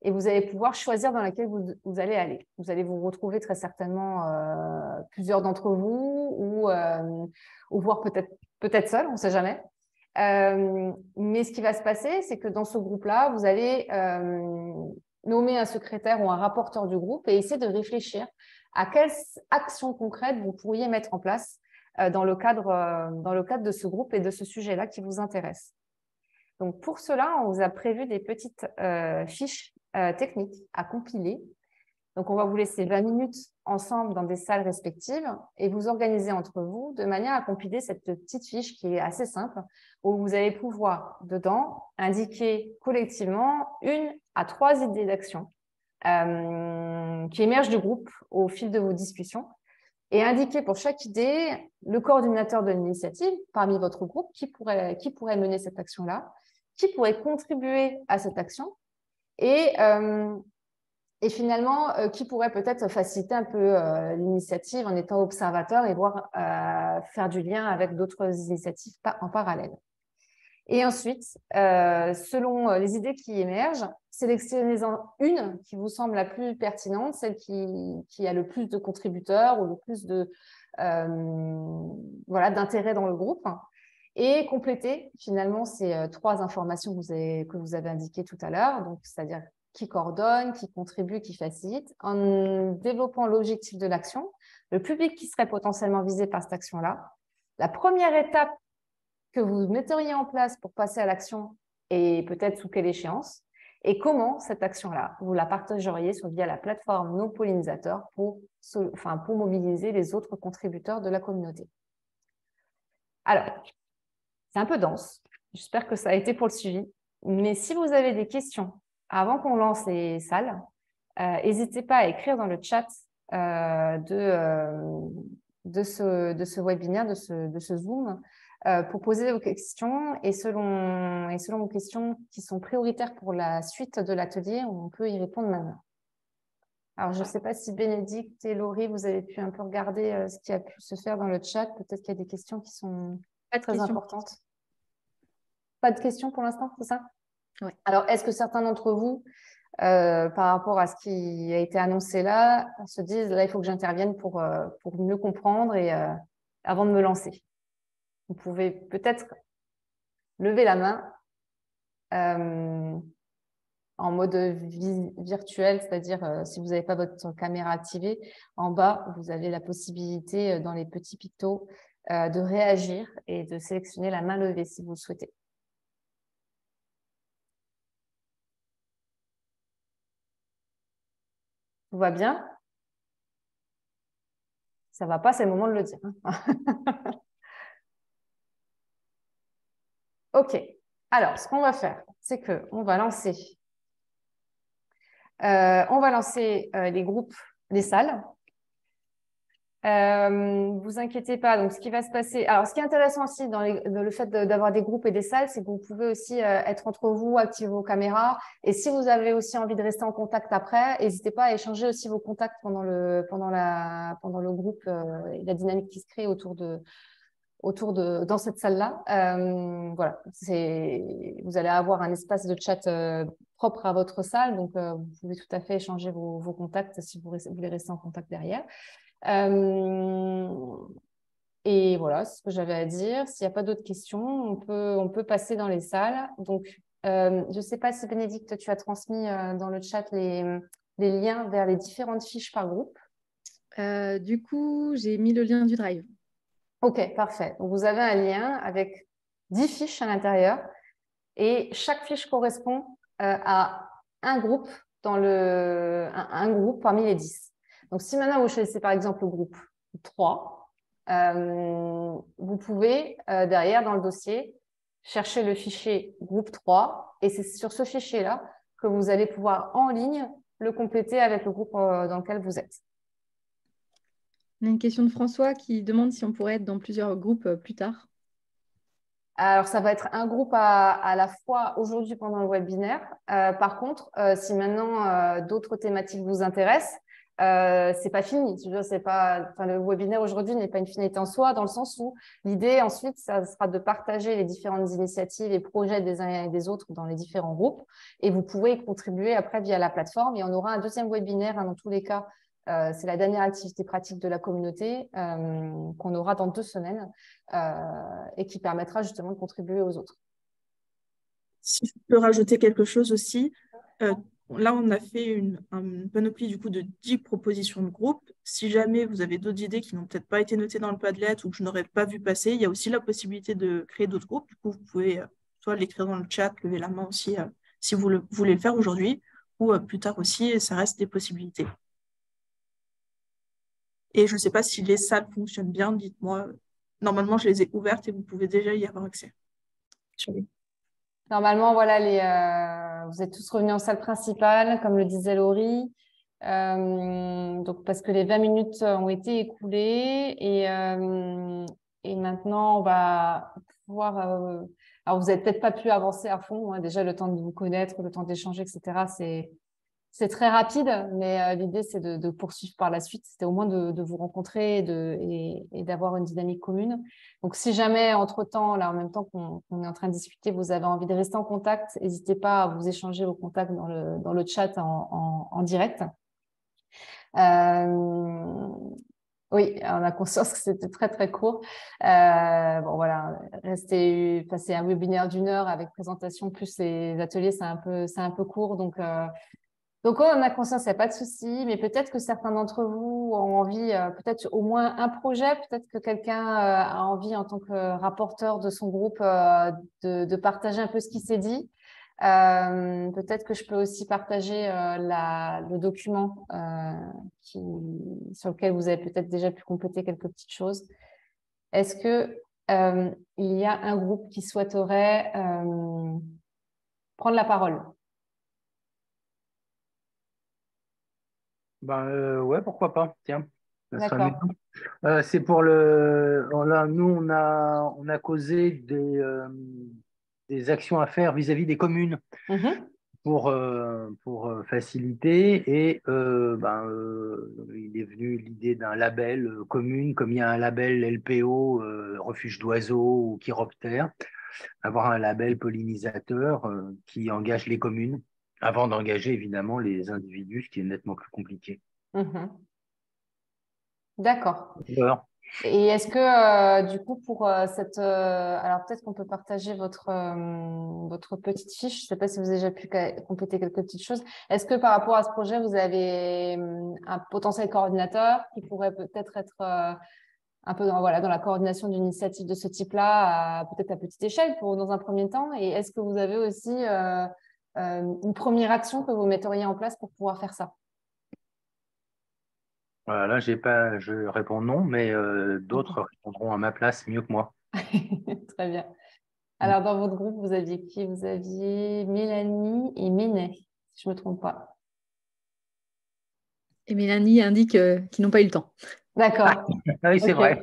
et vous allez pouvoir choisir dans laquelle vous allez aller. Vous allez vous retrouver très certainement plusieurs d'entre vous ou voir peut-être seul, on ne sait jamais. Mais ce qui va se passer, c'est que dans ce groupe-là, vous allez nommer un secrétaire ou un rapporteur du groupe et essayer de réfléchir à quelles actions concrètes vous pourriez mettre en place dans le cadre de ce groupe et de ce sujet-là qui vous intéresse. Donc, pour cela, on vous a prévu des petites fiches techniques à compiler. Donc, on va vous laisser 20 minutes ensemble dans des salles respectives et vous organiser entre vous de manière à compiler cette petite fiche qui est assez simple, où vous allez pouvoir, dedans, indiquer collectivement 1 à 3 idées d'action qui émergent du groupe au fil de vos discussions et indiquer pour chaque idée le coordinateur de l'initiative parmi votre groupe qui pourrait mener cette action-là, qui pourrait contribuer à cette action et finalement, qui pourrait peut-être faciliter un peu l'initiative en étant observateur et voir faire du lien avec d'autres initiatives en parallèle. Et ensuite, selon les idées qui émergent, sélectionnez-en une qui vous semble la plus pertinente, celle qui a le plus de contributeurs ou le plus d'intérêt dans le groupe, et complétez finalement ces 3 informations que vous avez indiquées tout à l'heure, donc c'est-à-dire qui coordonne, qui contribue, qui facilite, en développant l'objectif de l'action, le public qui serait potentiellement visé par cette action-là, la première étape que vous metteriez en place pour passer à l'action et peut-être sous quelle échéance, et comment cette action-là, vous la partageriez via la plateforme Nos Pollinisateurs pour mobiliser les autres contributeurs de la communauté. Alors, c'est un peu dense, j'espère que ça a été pour le suivi, mais si vous avez des questions avant qu'on lance les salles, n'hésitez pas à écrire dans le chat de ce webinaire, de ce Zoom, pour poser vos questions et selon vos questions qui sont prioritaires pour la suite de l'atelier, on peut y répondre maintenant. Alors, je ne sais pas si Bénédicte et Laurie, vous avez pu un peu regarder ce qui a pu se faire dans le chat. Peut-être qu'il y a des questions qui sont très importantes. Pas de questions pour l'instant, c'est ça? Oui. Alors, est-ce que certains d'entre vous, par rapport à ce qui a été annoncé là, se disent là, il faut que j'intervienne pour mieux comprendre et avant de me lancer? Vous pouvez peut-être lever la main en mode virtuel, c'est-à-dire si vous n'avez pas votre caméra activée, en bas, vous avez la possibilité dans les petits pictos de réagir et de sélectionner la main levée si vous le souhaitez. Tout va bien? Ça ne va pas, c'est le moment de le dire. OK. Alors, ce qu'on va faire, c'est qu'on va lancer, les groupes, les salles. Vous inquiétez pas, donc ce qui va se passer… Alors, ce qui est intéressant aussi dans le fait d'avoir des groupes et des salles, c'est que vous pouvez aussi être entre vous, activer vos caméras. Et si vous avez aussi envie de rester en contact après, n'hésitez pas à échanger aussi vos contacts pendant le groupe et la dynamique qui se crée dans cette salle-là. Voilà, vous allez avoir un espace de chat propre à votre salle, donc vous pouvez tout à fait échanger vos contacts si vous voulez rester en contact derrière. Et voilà, c'est ce que j'avais à dire. S'il n'y a pas d'autres questions, on peut passer dans les salles. Donc, je ne sais pas si Bénédicte, tu as transmis dans le chat les liens vers les différentes fiches par groupe. Du coup, j'ai mis le lien du Drive. OK, parfait. Donc, vous avez un lien avec 10 fiches à l'intérieur et chaque fiche correspond à un groupe, un groupe parmi les 10. Donc, si maintenant vous choisissez par exemple le groupe 3, vous pouvez derrière dans le dossier chercher le fichier groupe 3 et c'est sur ce fichier-là que vous allez pouvoir en ligne le compléter avec le groupe dans lequel vous êtes. On a une question de François qui demande si on pourrait être dans plusieurs groupes plus tard. Alors, ça va être un groupe à la fois aujourd'hui pendant le webinaire. Par contre, si maintenant d'autres thématiques vous intéressent, c'est pas fini. Je veux dire, c'est pas, enfin, le webinaire aujourd'hui n'est pas une finalité en soi, dans le sens où l'idée ensuite, ça sera de partager les différentes initiatives et projets des uns et des autres dans les différents groupes. Et vous pouvez y contribuer après via la plateforme. Et on aura un deuxième webinaire, hein, dans tous les cas. C'est la dernière activité pratique de la communauté qu'on aura dans 2 semaines et qui permettra justement de contribuer aux autres. Si je peux rajouter quelque chose aussi, euh, là, on a fait une panoplie du coup de 10 propositions de groupe. Si jamais vous avez d'autres idées qui n'ont peut-être pas été notées dans le Padlet ou que je n'aurais pas vu passer, il y a aussi la possibilité de créer d'autres groupes. Du coup, vous pouvez soit l'écrire dans le chat, lever la main aussi si vous voulez le faire aujourd'hui ou plus tard aussi, et ça reste des possibilités. Et je ne sais pas si les salles fonctionnent bien, dites-moi. Normalement, je les ai ouvertes et vous pouvez déjà y avoir accès. Normalement, voilà, vous êtes tous revenus en salle principale, comme le disait Laurie. Donc, parce que les 20 minutes ont été écoulées et maintenant, on va pouvoir. Alors, vous n'avez peut-être pas pu avancer à fond, hein, déjà le temps de vous connaître, le temps d'échanger, etc. C'est très rapide, mais l'idée, c'est de poursuivre par la suite. C'était au moins de vous rencontrer et d'avoir une dynamique commune. Donc, si jamais, entre-temps, là, en même temps qu'on est en train de discuter, vous avez envie de rester en contact, n'hésitez pas à vous échanger vos contacts dans le chat en direct. Oui, on a conscience que c'était très, très court. Bon, voilà, passer un webinaire d'1 heure avec présentation plus les ateliers, c'est un peu court. Donc, on en a conscience, il n'y a pas de souci, mais peut-être que certains d'entre vous ont envie, peut-être au moins un projet, peut-être que quelqu'un a envie, en tant que rapporteur de son groupe, de partager un peu ce qui s'est dit. Peut-être que je peux aussi partager le document sur lequel vous avez peut-être déjà pu compléter quelques petites choses. Est-ce que il y a un groupe qui souhaiterait prendre la parole? Ouais, pourquoi pas, tiens. Ça serait D'accord. amusant. C'est pour le. Nous, on a causé des actions à faire vis-à-vis des communes Mhm. pour faciliter. Et il est venu l'idée d'un label commune, comme il y a un label LPO, refuge d'oiseaux ou chiroptère, avoir un label pollinisateur qui engage les communes avant d'engager évidemment les individus, ce qui est nettement plus compliqué. Mhm. D'accord. Alors, Et est-ce que, du coup, pour alors peut-être qu'on peut partager votre petite fiche. Je ne sais pas si vous avez déjà pu compléter quelques petites choses. Est-ce que par rapport à ce projet, vous avez un potentiel coordinateur qui pourrait peut-être être un peu dans la coordination d'une initiative de ce type-là, peut-être à petite échelle dans un premier temps? Et est-ce que vous avez aussi une première action que vous metteriez en place pour pouvoir faire ça? voilà, là, je réponds non, mais d'autres répondront à ma place mieux que moi. Très bien. Alors, dans votre groupe, vous aviez qui? Vous aviez Mélanie et Ménet, si je ne me trompe pas. Et Mélanie indique qu'ils n'ont pas eu le temps. D'accord. Ah oui, c'est Ok. vrai.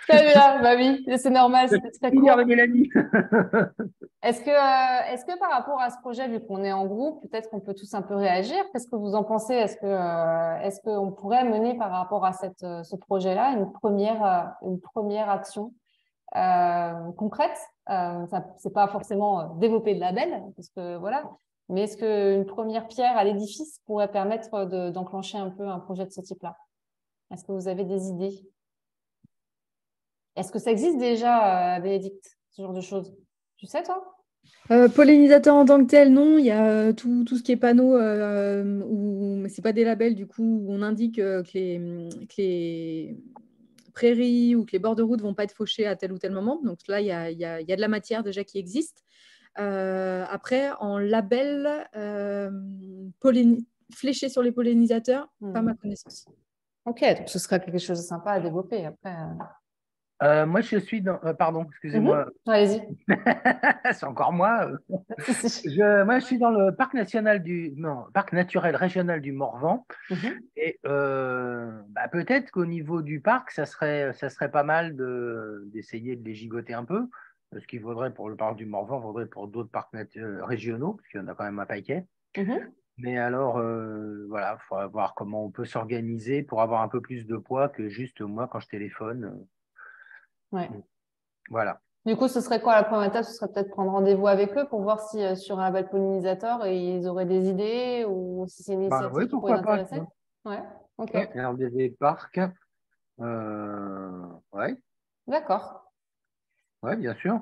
Très bien. Bah oui, c'est normal, c'était très court. Avec Mélanie. Est-ce que par rapport à ce projet, vu qu'on est en groupe, peut-être qu'on peut tous un peu réagir? Qu'est-ce que vous en pensez? Est-ce qu'on pourrait mener par rapport à ce projet-là une première action concrète? C'est pas forcément développer de label, parce que voilà, mais est-ce qu'une première pierre à l'édifice pourrait permettre d'enclencher un peu un projet de ce type-là? Est-ce que vous avez des idées? Est-ce que ça existe déjà, Bénédicte, ce genre de choses? Tu sais, toi? Pollinisateur en tant que tel, non. Il y a tout ce qui est panneau, mais ce n'est pas des labels, du coup, où on indique que les prairies ou que les bords de route ne vont pas être fauchés à tel ou tel moment. Donc là, il y a de la matière déjà qui existe. Après, en label fléché sur les pollinisateurs, pas ma connaissance. Ok, donc ce serait quelque chose de sympa à développer après. Moi, je suis dans. Pardon, excusez-moi. Allez-y. C'est encore moi. Moi, je suis dans le parc national parc naturel régional du Morvan. Et peut-être qu'au niveau du parc, ça serait pas mal d'essayer de les gigoter un peu. Ce qu'il vaudrait pour le parc du Morvan vaudrait pour d'autres parcs régionaux, parce qu'il y en a quand même un paquet. Mais alors, voilà, il faudra voir comment on peut s'organiser pour avoir un peu plus de poids que juste moi quand je téléphone. Ouais. Voilà. Du coup, ce serait quoi la première étape? Ce serait peut-être prendre rendez-vous avec eux pour voir si sur un label pollinisateur, ils auraient des idées ou si c'est une Bah, oui, initiative qui pourrait les pourquoi pas. intéresser. Ouais, ok. Ouais, RDV Parc. Ouais, D'accord. ouais, bien sûr.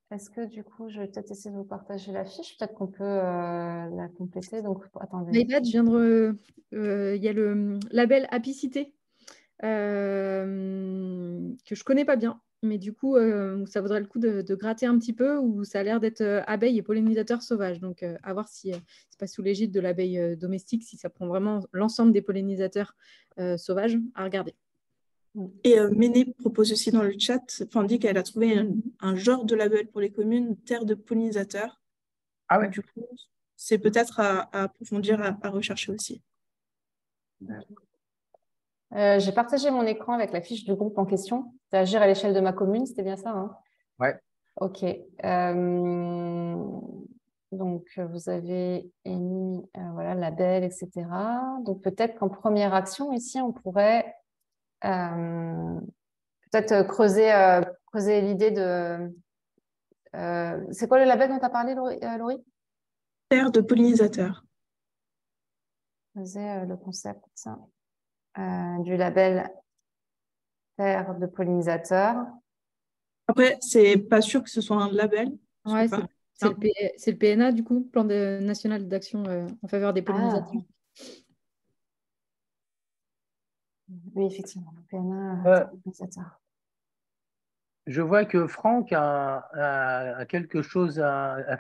Est-ce que du coup, je vais peut-être essayer de vous partager la fiche. Peut-être qu'on peut la compléter. Donc, attendez. L'iPad, je viens de il y a le label Apicité que je connais pas bien, mais du coup, ça vaudrait le coup de gratter un petit peu, où ça a l'air d'être abeilles et pollinisateurs sauvages. Donc, à voir si c'est pas sous l'égide de l'abeille domestique, si ça prend vraiment l'ensemble des pollinisateurs sauvages, à regarder. Et Méné propose aussi dans le chat, enfin dit qu'elle a trouvé un genre de label pour les communes, terre de pollinisateurs. Ah Donc, ouais. du coup, c'est peut-être à approfondir, à rechercher aussi. J'ai partagé mon écran avec la fiche du groupe en question. C'est agir à l'échelle de ma commune, c'était bien ça, hein? Ouais. Ok. Donc, vous avez émis voilà, label, etc. Donc, peut-être qu'en première action, ici, on pourrait peut-être creuser l'idée de... c'est quoi le label dont tu as parlé, Laurie? Terre de pollinisateurs. Creuser le concept du label terre de pollinisateurs. Après, c'est pas sûr que ce soit un label. Je sais Ouais, pas. c'est le PNA, du coup, Plan national d'action en faveur des Ah, pollinisateurs. oui, effectivement, le PNA, Euh, pollinisateurs. je vois que Franck a quelque chose,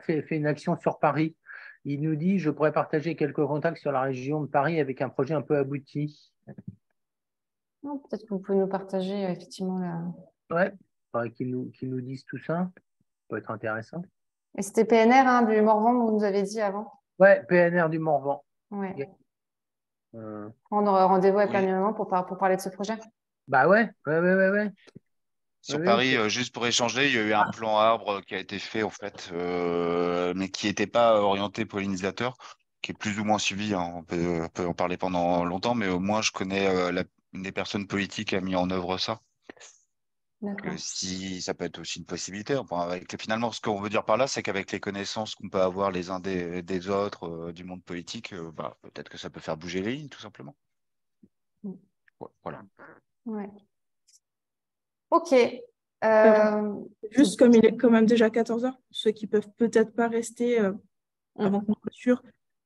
fait une action sur Paris. Il nous dit, je pourrais partager quelques contacts sur la région de Paris avec un projet un peu abouti. Non, peut-être que vous pouvez nous partager effectivement la... Ouais, faudrait qu'il nous dise tout ça. Ça peut être intéressant. Et c'était PNR hein, du Morvan, vous nous avez dit avant. Ouais, PNR du Morvan. Ouais. Yeah. Euh, Prendre rendez-vous avec la Oui, maman pour parler de ce projet. bah ouais. sur Oui, Paris, juste pour échanger, il y a eu un ah, plan arbre qui a été fait en fait, mais qui n'était pas orienté pollinisateur, qui est plus ou moins suivi, hein. On peut en parler pendant longtemps, mais au moins je connais une des personnes politiques qui a mis en œuvre ça. Donc, D'accord. si ça peut être aussi une possibilité. Enfin, finalement, ce qu'on veut dire par là, c'est qu'avec les connaissances qu'on peut avoir les uns des autres du monde politique, bah, peut-être que ça peut faire bouger les lignes, tout simplement. Mm. Ouais, voilà. Ouais. Ok. Juste comme il est quand même déjà 14 heures, ceux qui peuvent peut-être pas rester avant qu'on clôture,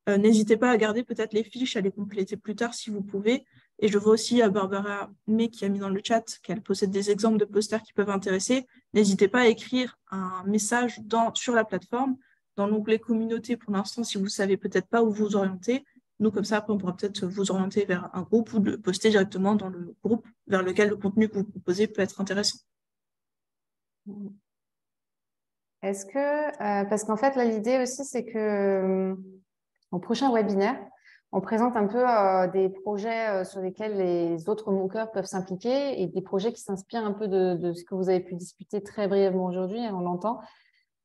n'hésitez pas à garder peut-être les fiches, à les compléter plus tard si vous pouvez. Et je vois aussi à Barbara May qui a mis dans le chat qu'elle possède des exemples de posters qui peuvent intéresser. N'hésitez pas à écrire un message sur la plateforme, dans l'onglet communauté pour l'instant, si vous ne savez peut-être pas où vous orienter. Nous, comme ça, après, on pourra peut-être vous orienter vers un groupe ou le poster directement dans le groupe vers lequel le contenu que vous proposez peut être intéressant. Est-ce que, parce qu'en fait, là, l'idée aussi, c'est que au prochain webinaire, on présente un peu des projets sur lesquels les autres mockers peuvent s'impliquer et des projets qui s'inspirent un peu de ce que vous avez pu discuter très brièvement aujourd'hui, hein, on l'entend.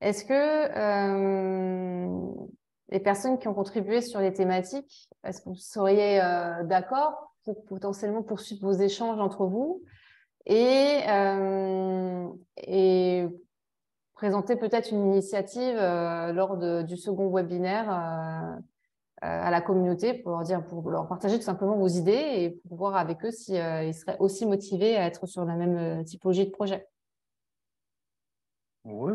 Est-ce que les personnes qui ont contribué sur les thématiques, est-ce que vous seriez d'accord pour potentiellement poursuivre vos échanges entre vous et présenter peut-être une initiative lors du second webinaire à la communauté pour leur partager tout simplement vos idées et pour voir avec eux si, ils seraient aussi motivés à être sur la même typologie de projet. oui,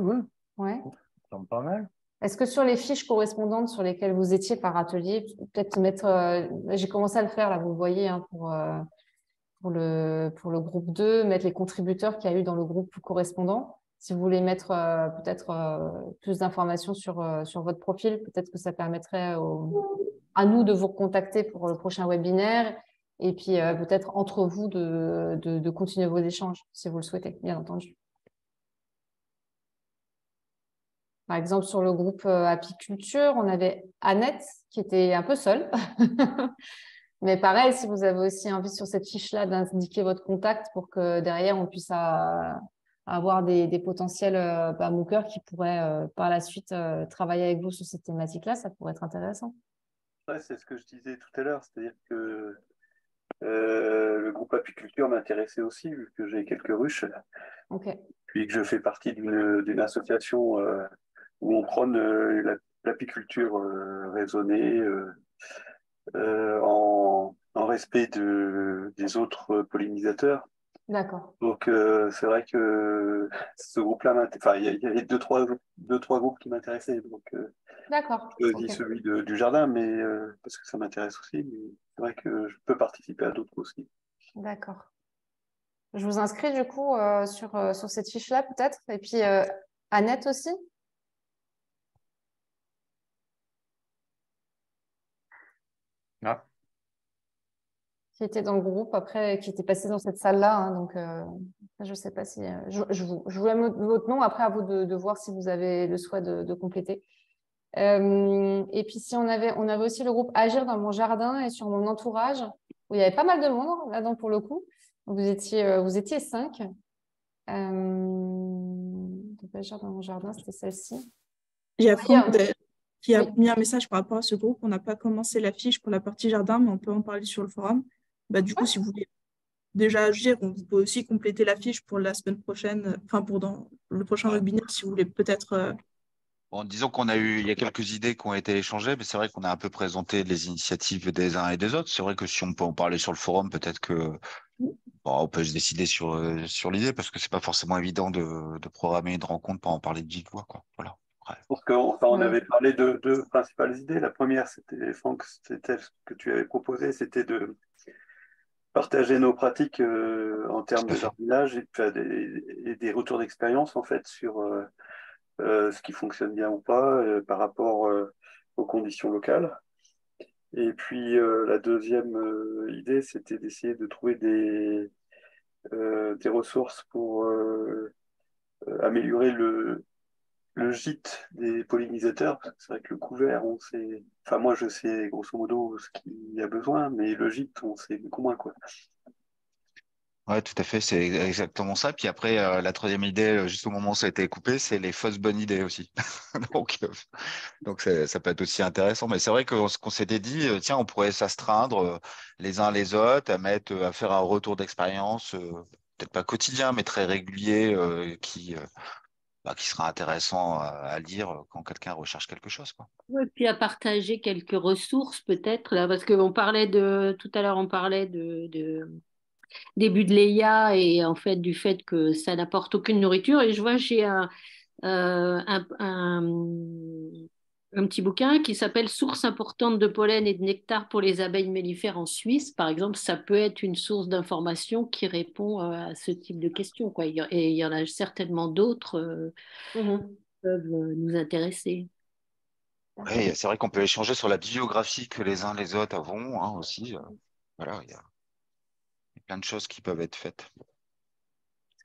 Ouais. ça semble pas mal. Est-ce que sur les fiches correspondantes sur lesquelles vous étiez par atelier, peut-être mettre, j'ai commencé à le faire là, vous le voyez, hein, pour le groupe 2, mettre les contributeurs qu'il y a eu dans le groupe correspondant. Si vous voulez mettre peut-être plus d'informations sur votre profil, peut-être que ça permettrait à nous de vous recontacter pour le prochain webinaire et puis peut-être entre vous de continuer vos échanges si vous le souhaitez, bien entendu. Par exemple, sur le groupe apiculture, on avait Annette qui était un peu seule. Mais pareil, si vous avez aussi envie sur cette fiche-là d'indiquer votre contact pour que derrière, on puisse avoir des potentiels mockers qui pourraient par la suite travailler avec vous sur cette thématique-là, ça pourrait être intéressant. Ouais, c'est ce que je disais tout à l'heure, c'est-à-dire que le groupe apiculture m'intéressait aussi, vu que j'ai quelques ruches, Ok, puis que je fais partie d'une association où on prône l'apiculture raisonnée en respect des autres pollinisateurs. d'accord. Donc, c'est vrai que ce groupe-là, enfin, il y avait deux, trois groupes qui m'intéressaient. Donc, D'accord. je Ok, choisis celui du jardin, mais parce que ça m'intéresse aussi. Mais c'est vrai que je peux participer à d'autres aussi. d'accord. Je vous inscris du coup sur cette fiche-là peut-être. Et puis Annette aussi, Ah, qui était dans le groupe après, qui était passée dans cette salle-là. Hein, donc, je ne sais pas si. Je vous mets votre nom après à vous de voir si vous avez le souhait de compléter. Et puis, si on avait aussi le groupe Agir dans mon jardin et sur mon entourage, où il y avait pas mal de monde là-dedans pour le coup. Vous étiez 5. Donc, Agir dans mon jardin, c'était celle-ci. Il y a Oui, Franck qui a oui. mis un message par rapport à ce groupe. On n'a pas commencé la fiche pour la partie jardin, mais on peut en parler sur le forum. Bah, du coup, si vous voulez déjà agir, vous pouvez aussi compléter la fiche pour la semaine prochaine, enfin pour dans le prochain Ouais. webinaire, si vous voulez peut-être. Bon, disons il y a quelques idées qui ont été échangées, mais c'est vrai qu'on a un peu présenté les initiatives des uns et des autres. C'est vrai que si on peut en parler sur le forum, peut-être que on peut se décider sur l'idée, parce que c'est pas forcément évident de programmer une rencontre pour en parler de vive voix, quoi. Voilà. Ouais. Parce qu'on Ouais. avait parlé de deux principales idées. La première, c'était, Franck, c'était ce que tu avais proposé, c'était de partager nos pratiques en termes Tout à de fait. jardinage et des retours d'expérience en fait sur ce qui fonctionne bien ou pas par rapport aux conditions locales. Et puis la deuxième idée, c'était d'essayer de trouver des ressources pour améliorer le gîte des pollinisateurs. Parce que c'est vrai que le couvert, on sait, enfin moi je sais grosso modo ce qu'il y a besoin, mais le gîte, on sait beaucoup moins quoi. Ouais, tout à fait, c'est exactement ça. Puis après, la troisième idée, juste au moment où ça a été coupé, c'est les fausses bonnes idées aussi. Donc, ça peut être aussi intéressant. Mais c'est vrai que ce qu'on s'était dit, tiens, on pourrait s'astreindre les uns les autres à faire un retour d'expérience, peut-être pas quotidien, mais très régulier, qui sera intéressant à lire quand quelqu'un recherche quelque chose, quoi. Ouais, puis à partager quelques ressources peut-être là, parce qu'on parlait tout à l'heure, on parlait des Budleia et en fait du fait que ça n'apporte aucune nourriture. Et je vois, j'ai euh, un, un, un petit bouquin qui s'appelle Sources importantes de pollen et de nectar pour les abeilles mellifères en Suisse. Par exemple, ça peut être une source d'information qui répond à ce type de questions, quoi. Et il y en a certainement d'autres Mhm. qui peuvent nous intéresser. Ouais, c'est vrai qu'on peut échanger sur la biographie que les uns les autres avons, hein, aussi. Voilà, il y a plein de choses qui peuvent être faites.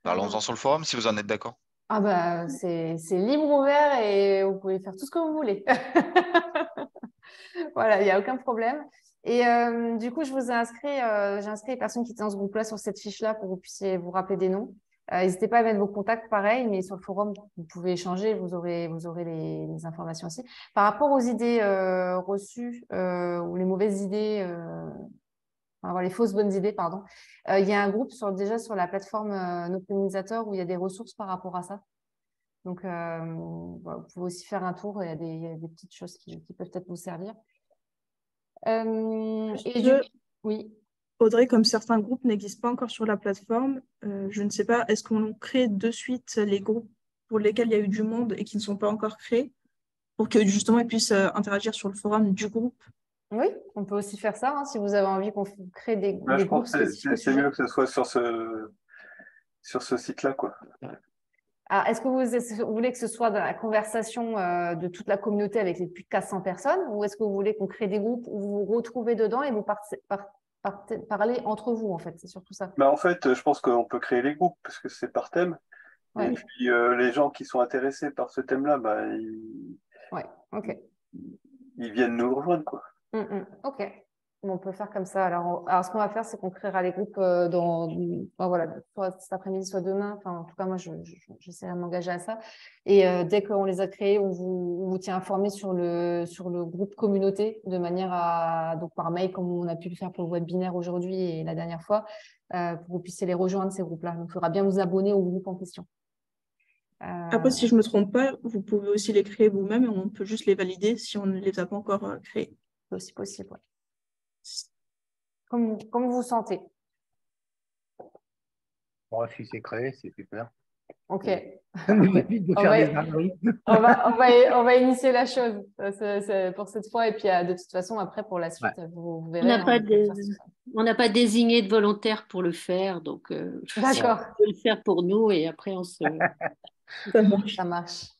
Parlons-en sur le forum si vous en êtes d'accord. Ah bah c'est libre ouvert et vous pouvez faire tout ce que vous voulez. Voilà, il n'y a aucun problème. Et du coup, je vous ai inscrit, j'ai inscrit les personnes qui étaient dans ce groupe-là sur cette fiche-là pour que vous puissiez vous rappeler des noms. N'hésitez pas à mettre vos contacts, pareil, mais sur le forum, vous pouvez échanger, vous aurez les informations aussi. Par rapport aux idées reçues ou les mauvaises idées, enfin, voilà, les fausses bonnes idées, pardon, il y a un groupe déjà sur la plateforme Nos Pollinisateurs où il y a des ressources par rapport à ça. Donc, voilà, vous pouvez aussi faire un tour, il y a des petites choses qui peuvent peut-être vous servir. Et du coup, oui. Audrey, comme certains groupes n'existent pas encore sur la plateforme, je ne sais pas, est-ce qu'on crée de suite les groupes pour lesquels il y a eu du monde et qui ne sont pas encore créés, pour que justement ils puissent interagir sur le forum du groupe? Oui, on peut aussi faire ça, hein, si vous avez envie qu'on crée Là, des je groupes pense que spécifiques au c'est sujet. mieux que ce soit sur ce site-là, quoi. Alors, est-ce que vous voulez que ce soit dans la conversation de toute la communauté avec les plus de 400 personnes, ou est-ce que vous voulez qu'on crée des groupes où vous vous retrouvez dedans et vous parlez entre vous, en fait, c'est surtout ça. Bah, en fait, je pense qu'on peut créer les groupes parce que c'est par thème. Et Ouais, puis, les gens qui sont intéressés par ce thème-là, bah, ouais, ok. ils viennent nous rejoindre, quoi. Ok. On peut faire comme ça. Alors ce qu'on va faire, c'est qu'on créera les groupes voilà, soit cet après-midi, soit demain. Enfin, en tout cas, moi, j'essaierai de m'engager à ça. Et dès qu'on les a créés, on vous tient informé sur le groupe communauté, de manière à, donc par mail, comme on a pu le faire pour le webinaire aujourd'hui et la dernière fois, pour que vous puissiez les rejoindre, ces groupes-là. Donc, il faudra bien vous abonner au groupe en question. Après, si je ne me trompe pas, vous pouvez aussi les créer vous-même et on peut juste les valider si on ne les a pas encore créés. C'est aussi possible, ouais. Comme vous vous sentez. Bon, si c'est créé, c'est super. Ok. Ça nous évite de faire des âneries. On va initier la chose pour cette fois. Et puis, de toute façon, après, pour la suite, vous verrez. On n'a pas désigné de volontaire pour le faire. Donc, d'accord. On peut le faire pour nous et après, on se... Ça marche.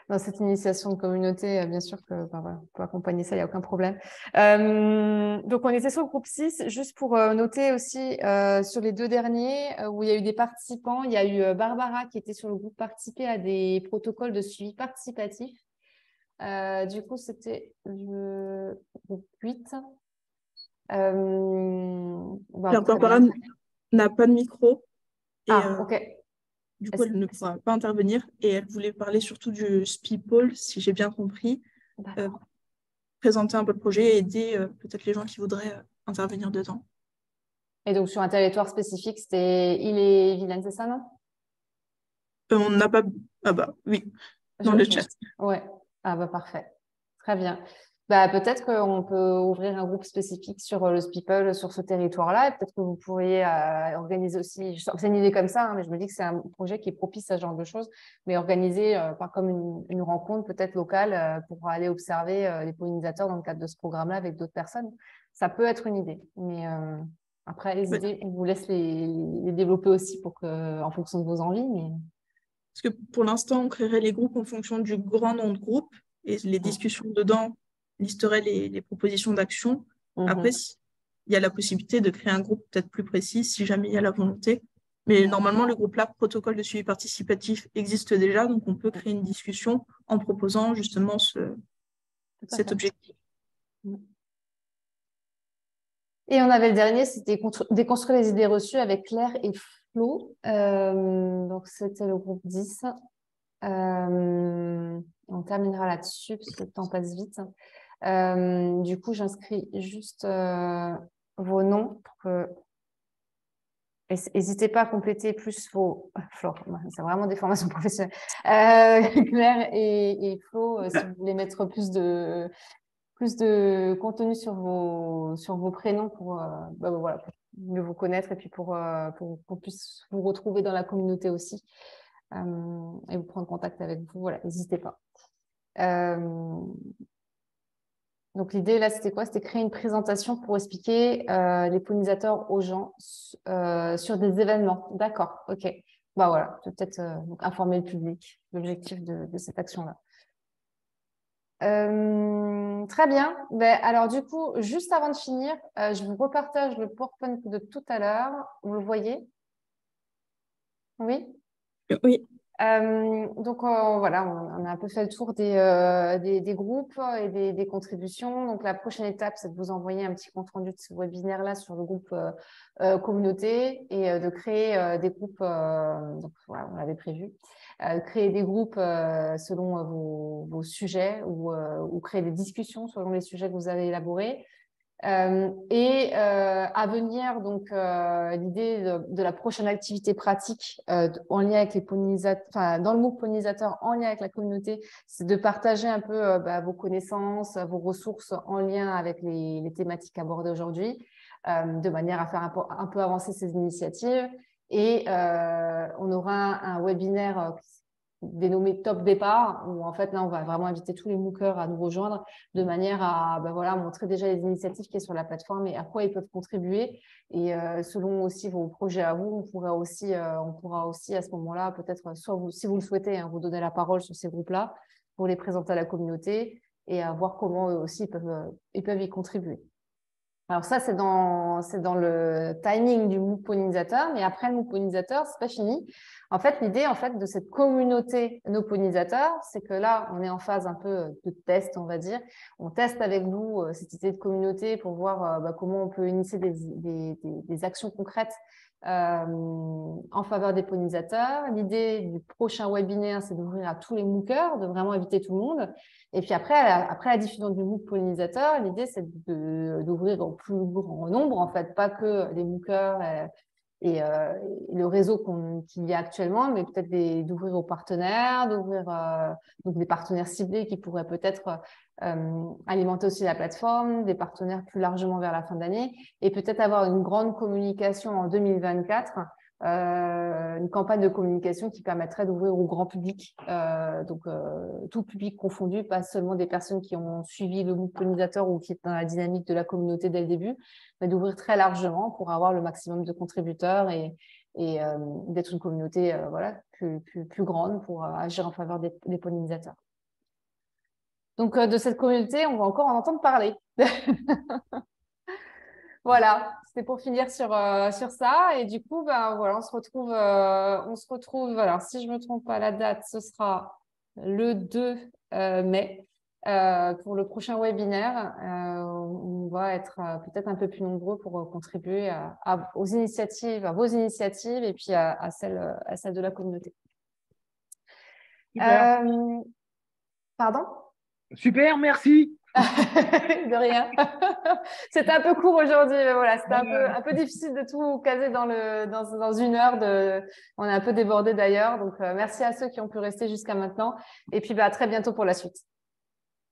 Dans cette initiation de communauté, bien sûr que voilà, on peut accompagner ça, il n'y a aucun problème. Donc, on était sur le groupe 6, juste pour noter aussi sur les 2 derniers où il y a eu des participants. Il y a eu Barbara qui était sur le groupe participer à des protocoles de suivi participatif. Du coup, c'était le groupe 8. Barbara n'a pas de micro. Et, ok. Du coup, elle ne pourra pas intervenir et elle voulait parler surtout du SPIPOL, si j'ai bien compris, présenter un peu le projet et aider peut-être les gens qui voudraient intervenir dedans. Et donc, sur un territoire spécifique, c'était Ille-et-Vilaine, c'est ça, non? On n'a pas... Ah bah oui, dans le chat. Ouais, ah bah parfait. Très bien. Bah, peut-être qu'on peut ouvrir un groupe spécifique sur le SPIPOL, sur ce territoire-là. Et peut-être que vous pourriez organiser aussi, c'est une idée comme ça, hein, mais je me dis que c'est un projet qui est propice à ce genre de choses, mais organiser comme une rencontre peut-être locale pour aller observer les pollinisateurs dans le cadre de ce programme-là avec d'autres personnes. Ça peut être une idée. Mais après, les idées, on vous laisse les développer aussi en fonction de vos envies. Mais... Parce que pour l'instant, on créerait les groupes en fonction du grand nom de groupe et les discussions dedans listeraient les propositions d'action. Après, il y a la possibilité de créer un groupe peut-être plus précis si jamais il y a la volonté. Mais normalement, le groupe-là, protocole de suivi participatif, existe déjà, donc on peut créer une discussion en proposant justement cet objectif. Et on avait le dernier, c'était déconstruire les idées reçues avec Claire et Flo. Donc, c'était le groupe 10. On terminera là-dessus parce que le temps passe vite. Du coup, j'inscris juste vos noms pour que... N'hésitez pas à compléter plus vos... Flo, c'est vraiment des formations professionnelles. Claire et Flo, si vous voulez mettre plus de contenu sur vos prénoms pour mieux vous connaître et puis pour qu'on puisse vous retrouver dans la communauté aussi et vous prendre contact avec vous. Voilà, n'hésitez pas. Donc, l'idée, là, c'était quoi? C'était créer une présentation pour expliquer les pollinisateurs aux gens sur des événements. D'accord, ok. Bah voilà, peut-être informer le public, l'objectif de cette action-là. Très bien. Alors, du coup, juste avant de finir, je vous repartage le PowerPoint de tout à l'heure. Vous le voyez? Oui? Oui. Donc, voilà, on a un peu fait le tour des groupes et des contributions. Donc, la prochaine étape, c'est de vous envoyer un petit compte-rendu de ce webinaire-là sur le groupe communauté et de créer des groupes, donc voilà, on l'avait prévu, créer des groupes selon vos sujets ou créer des discussions selon les sujets que vous avez élaborés. À venir, donc, l'idée de la prochaine activité pratique en lien avec les pollinisateurs, enfin, dans le MOOC pollinisateur en lien avec la communauté, c'est de partager un peu vos connaissances, vos ressources en lien avec les thématiques abordées aujourd'hui, de manière à faire un peu avancer ces initiatives. Et on aura un webinaire dénommé Top Départ, où en fait là on va vraiment inviter tous les MOOCeurs à nous rejoindre de manière à montrer déjà les initiatives qui sont sur la plateforme et à quoi ils peuvent contribuer. Et selon aussi vos projets à vous, on pourra aussi à ce moment-là peut-être, soit si vous le souhaitez, vous donner la parole sur ces groupes-là pour les présenter à la communauté et à voir comment eux aussi ils peuvent y contribuer. Alors ça, c'est dans le timing du MOOC pollinisateur, mais après le MOOC pollinisateur, c'est pas fini. En fait, l'idée de cette communauté nos pollinisateurs, c'est que là, on est en phase un peu de test, on va dire. On teste avec vous cette idée de communauté pour voir comment on peut initier des actions concrètes en faveur des pollinisateurs. L'idée du prochain webinaire, c'est d'ouvrir à tous les MOOCers, de vraiment inviter tout le monde. Et puis après la diffusion du MOOC pollinisateur, l'idée, c'est d'ouvrir au plus grand nombre, en fait, pas que les MOOCers et le réseau qu'il y a actuellement, mais peut-être d'ouvrir aux partenaires, d'ouvrir donc des partenaires ciblés qui pourraient peut-être alimenter aussi la plateforme, des partenaires plus largement vers la fin d'année, et peut-être avoir une grande communication en 2024, une campagne de communication qui permettrait d'ouvrir au grand public, donc tout public confondu, pas seulement des personnes qui ont suivi le MOOC pollinisateur ou qui est dans la dynamique de la communauté dès le début, mais d'ouvrir très largement pour avoir le maximum de contributeurs et d'être une communauté plus grande pour agir en faveur des pollinisateurs. Donc, de cette communauté, on va encore en entendre parler. Voilà, c'était pour finir sur ça. Et du coup, voilà, on se retrouve, alors si je ne me trompe pas, la date, ce sera le 2 mai pour le prochain webinaire. On va être peut-être un peu plus nombreux pour contribuer à vos initiatives et puis à celle de la communauté. Super. Pardon? Super, merci. De rien. C'était un peu court aujourd'hui, mais voilà, c'était un peu difficile de tout caser dans 1 heure. On est un peu débordé d'ailleurs, donc merci à ceux qui ont pu rester jusqu'à maintenant. Et puis à très bientôt pour la suite.